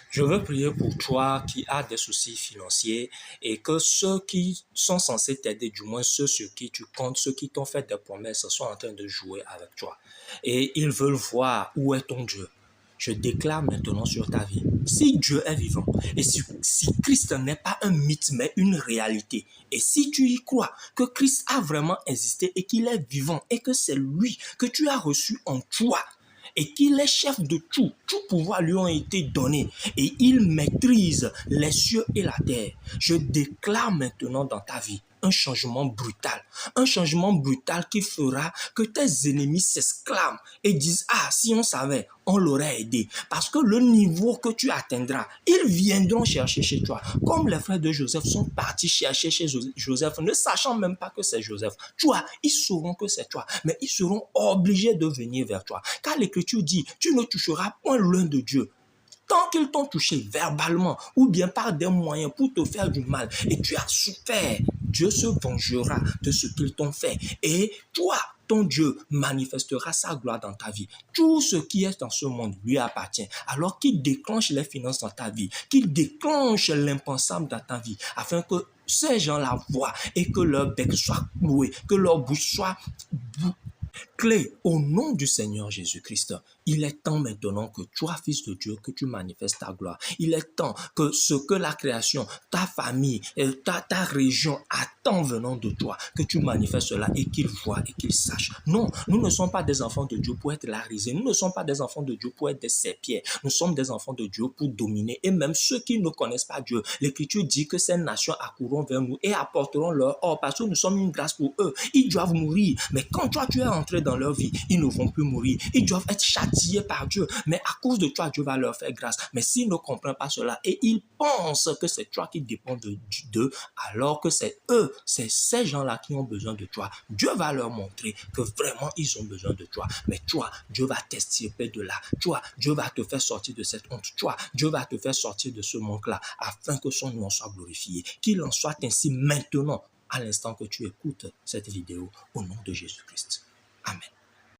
Je veux prier pour toi qui as des soucis financiers et que ceux qui sont censés t'aider, du moins ceux sur qui tu comptes, ceux qui t'ont fait des promesses, sont en train de jouer avec toi. Et ils veulent voir où est ton Dieu. Je déclare maintenant sur ta vie, si Dieu est vivant et si Christ n'est pas un mythe mais une réalité, et si tu y crois que Christ a vraiment existé et qu'il est vivant et que c'est lui que tu as reçu en toi, et qu'il est chef de tout, tout pouvoir lui a été donné et il maîtrise les cieux et la terre. Je déclare maintenant dans ta vie un changement brutal qui fera que tes ennemis s'exclament et disent, ah, si on savait, on l'aurait aidé. Parce que le niveau que tu atteindras, ils viendront chercher chez toi. Comme les frères de Joseph sont partis chercher chez Joseph, ne sachant même pas que c'est Joseph. Toi, ils sauront que c'est toi, mais ils seront obligés de venir vers toi. Car l'Écriture dit, tu ne toucheras point l'un de Dieu. Tant qu'ils t'ont touché verbalement ou bien par des moyens pour te faire du mal et tu as souffert, Dieu se vengera de ce qu'ils t'ont fait. Et toi, ton Dieu manifestera sa gloire dans ta vie. Tout ce qui est dans ce monde lui appartient. Alors qu'il déclenche les finances dans ta vie, qu'il déclenche l'impensable dans ta vie, afin que ces gens-la voient et que leur bec soit noué, que leur bouche soit clé au nom du Seigneur Jésus-Christ. Il est temps maintenant que toi, fils de Dieu, que tu manifestes ta gloire. Il est temps que ce que la création, ta famille, ta région attend venant de toi, que tu manifestes cela et qu'ils voient et qu'ils sachent. Non, nous ne sommes pas des enfants de Dieu pour être la risée. Nous ne sommes pas des enfants de Dieu pour être des serpillères. Nous sommes des enfants de Dieu pour dominer. Et même ceux qui ne connaissent pas Dieu, l'Écriture dit que ces nations accourront vers nous et apporteront leur or parce que nous sommes une grâce pour eux. Ils doivent mourir. Mais quand toi, tu es entré dans leur vie, ils ne vont plus mourir. Ils doivent être châtiés par Dieu. Mais à cause de toi, Dieu va leur faire grâce. Mais s'ils ne comprennent pas cela et ils pensent que c'est toi qui dépends d'eux, alors que c'est eux, c'est ces gens-là qui ont besoin de toi. Dieu va leur montrer que vraiment ils ont besoin de toi. Mais toi, Dieu va t'extirper de là. Toi, Dieu va te faire sortir de cette honte. Toi, Dieu va te faire sortir de ce manque-là afin que son nom soit glorifié. Qu'il en soit ainsi maintenant, à l'instant que tu écoutes cette vidéo, au nom de Jésus-Christ. Amen.